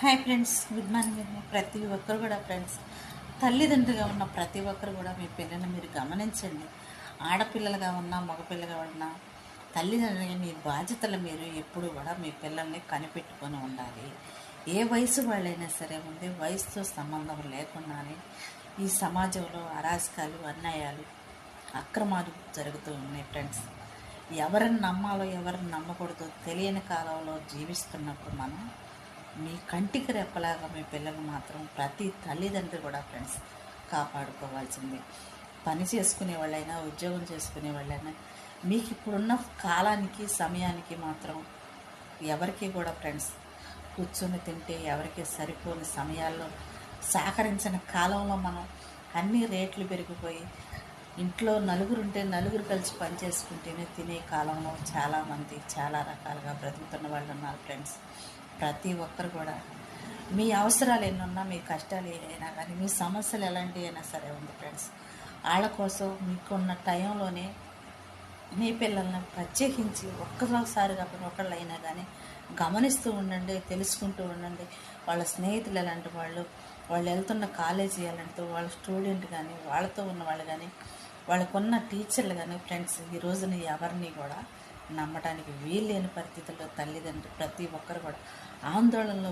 Hi friends, good morning. ప్రతి ఒక్కరు కూడా ఫ్రెండ్స్, తల్లిదండ్రులుగా ఉన్న ప్రతి ఒక్కరు కూడా మీ పిల్లల్ని మీరు గమనించండి. ఆడపిల్లలుగా ఉన్నా మగపిల్లగా ఉన్నా తల్లిదండ్రులుగా మీ బాధ్యతలు మీరు ఎప్పుడు కూడా మీ పిల్లల్ని కనిపెట్టుకొని ఉండాలి. ఏ వయసు వాళ్ళైనా సరే ఉంది, వయసుతో సంబంధం లేకుండానే ఈ సమాజంలో అరాచకాలు, అన్యాయాలు, అక్రమాలు జరుగుతూ ఉన్నాయి ఫ్రెండ్స్. ఎవరిని నమ్మాలో ఎవరిని నమ్మకూడదో తెలియని కాలంలో జీవిస్తున్నప్పుడు మనం మీ కంటికి రెప్పలాగా మీ పిల్లలు మాత్రం ప్రతి తల్లిదండ్రులు కూడా ఫ్రెండ్స్ కాపాడుకోవాల్సింది. పని చేసుకునే వాళ్ళైనా ఉద్యోగం చేసుకునే వాళ్ళైనా మీకు ఇప్పుడున్న కాలానికి సమయానికి మాత్రం ఎవరికి కూడా ఫ్రెండ్స్ కూర్చొని తింటే ఎవరికి సరిపోని సమయాల్లో సహకరించిన కాలంలో మనం అన్ని రేట్లు పెరిగిపోయి ఇంట్లో నలుగురుంటే నలుగురు కలిసి పని చేసుకుంటేనే తినే కాలంలో చాలామంది చాలా రకాలుగా బ్రతుకుతున్న వాళ్ళు ఉన్నారు ఫ్రెండ్స్. ప్రతి ఒక్కరు కూడా మీ అవసరాలు ఎన్నున్నా, మీ కష్టాలు ఏదైనా కానీ, మీ సమస్యలు ఎలాంటివి అయినా సరే ఉంది ఫ్రెండ్స్, వాళ్ళ కోసం మీకున్న టైంలోనే మీ పిల్లల్ని ప్రత్యేకించి ఒక్కసారి కాకుండా ఒకళ్ళైనా కానీ గమనిస్తూ ఉండండి, తెలుసుకుంటూ ఉండండి. వాళ్ళ స్నేహితులు ఎలాంటి వాళ్ళు, వాళ్ళు వెళ్తున్న కాలేజీ ఎలాంటి వాళ్ళ స్టూడెంట్ కానీ, వాళ్ళతో ఉన్న వాళ్ళు కానీ, వాళ్ళకున్న టీచర్లు కానీ ఫ్రెండ్స్, ఈ రోజున ఎవరిని కూడా నమ్మడానికి వీల్లేని పరిస్థితుల్లో తల్లిదండ్రులు ప్రతి ఒక్కరు కూడా ఆందోళనలో